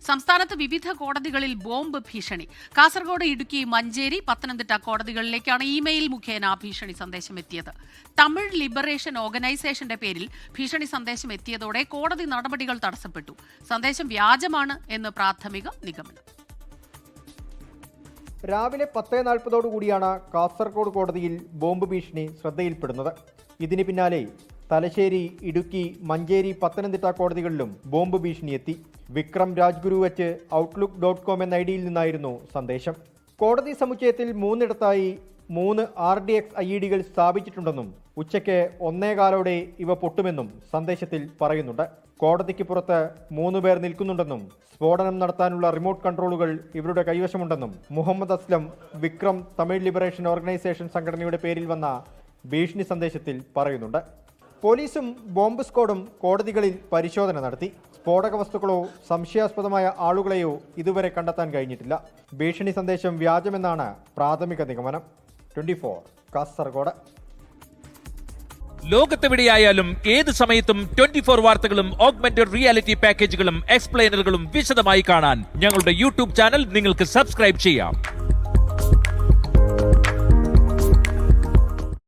സംസ്ഥാനത്ത് വിവിധ കോടതികളിൽ ബോംബ് ഭീഷണി. കാസർഗോഡ്, ഇടുക്കി, മഞ്ചേരി, പത്തനംതിട്ട കോടതികളിലേക്കാണ് ഇമെയിൽ മുഖേന ഭീഷണി സന്ദേശം എത്തിയത്. തമിഴ് ലിബറേഷൻ ഓർഗനൈസേഷന്റെ പേരിൽ ഭീഷണി സന്ദേശം എത്തിയതോടെ കോടതി നടപടികൾ തടസ്സപ്പെട്ടു. സന്ദേശം വ്യാജമാണ് എന്ന് പ്രാഥമിക നിഗമനം. രാവിലെ 10:40 കാസർഗോഡ് കോടതിയിൽ ബോംബ് ഭീഷണി ശ്രദ്ധയിൽപ്പെടുന്നത്. ഇതിന് പിന്നാലെ തലശ്ശേരി, ഇടുക്കി, മഞ്ചേരി, പത്തനംതിട്ട കോടതികളിലും ബോംബ് ഭീഷണി എത്തി. വിക്രം രാജ്ഗുരു@outlook.com എന്ന ഐഡിയിൽ നിന്നായിരുന്നു സന്ദേശം. കോടതി സമുച്ചയത്തിൽ 3 3 RDX IEDകൾ സ്ഥാപിച്ചിട്ടുണ്ടെന്നും ഉച്ചയ്ക്ക് 1:15 ഇവ പൊട്ടുമെന്നും സന്ദേശത്തിൽ പറയുന്നുണ്ട്. കോടതിക്ക് പുറത്ത് 3 പേർ നിൽക്കുന്നുണ്ടെന്നും സ്ഫോടനം നടത്താനുള്ള റിമോട്ട് കൺട്രോളുകൾ ഇവരുടെ കൈവശമുണ്ടെന്നും മുഹമ്മദ് അസ്ലം, വിക്രം തമിഴ് ലിബറേഷൻ ഓർഗനൈസേഷൻ സംഘടനയുടെ പേരിൽ വന്ന ഭീഷണി സന്ദേശത്തിൽ പറയുന്നുണ്ട്. പോലീസും ബോംബ് സ്ക്വാഡും കോടതികളിൽ പരിശോധന നടത്തി. സ്ഫോടക വസ്തുക്കളോ സംശയാസ്പദമായ ആളുകളെയോ ഇതുവരെ കണ്ടെത്താൻ കഴിഞ്ഞിട്ടില്ല. ഭീഷണി സന്ദേശം വ്യാജമെന്നാണ് പ്രാഥമിക നിഗമനം. 24 കാസർഗോഡ്. ലോകത്തെവിടെയായാലും ഏത് സമയത്തും 24 വാർത്തകളും ഓഗ്മെന്റഡ് റിയാലിറ്റി പാക്കേജുകളും എക്സ്പ്ലെയിനറുകളും വിശദമായി കാണാൻ ഞങ്ങളുടെ യൂട്യൂബ് ചാനൽ നിങ്ങൾക്ക് സബ്സ്ക്രൈബ് ചെയ്യാം.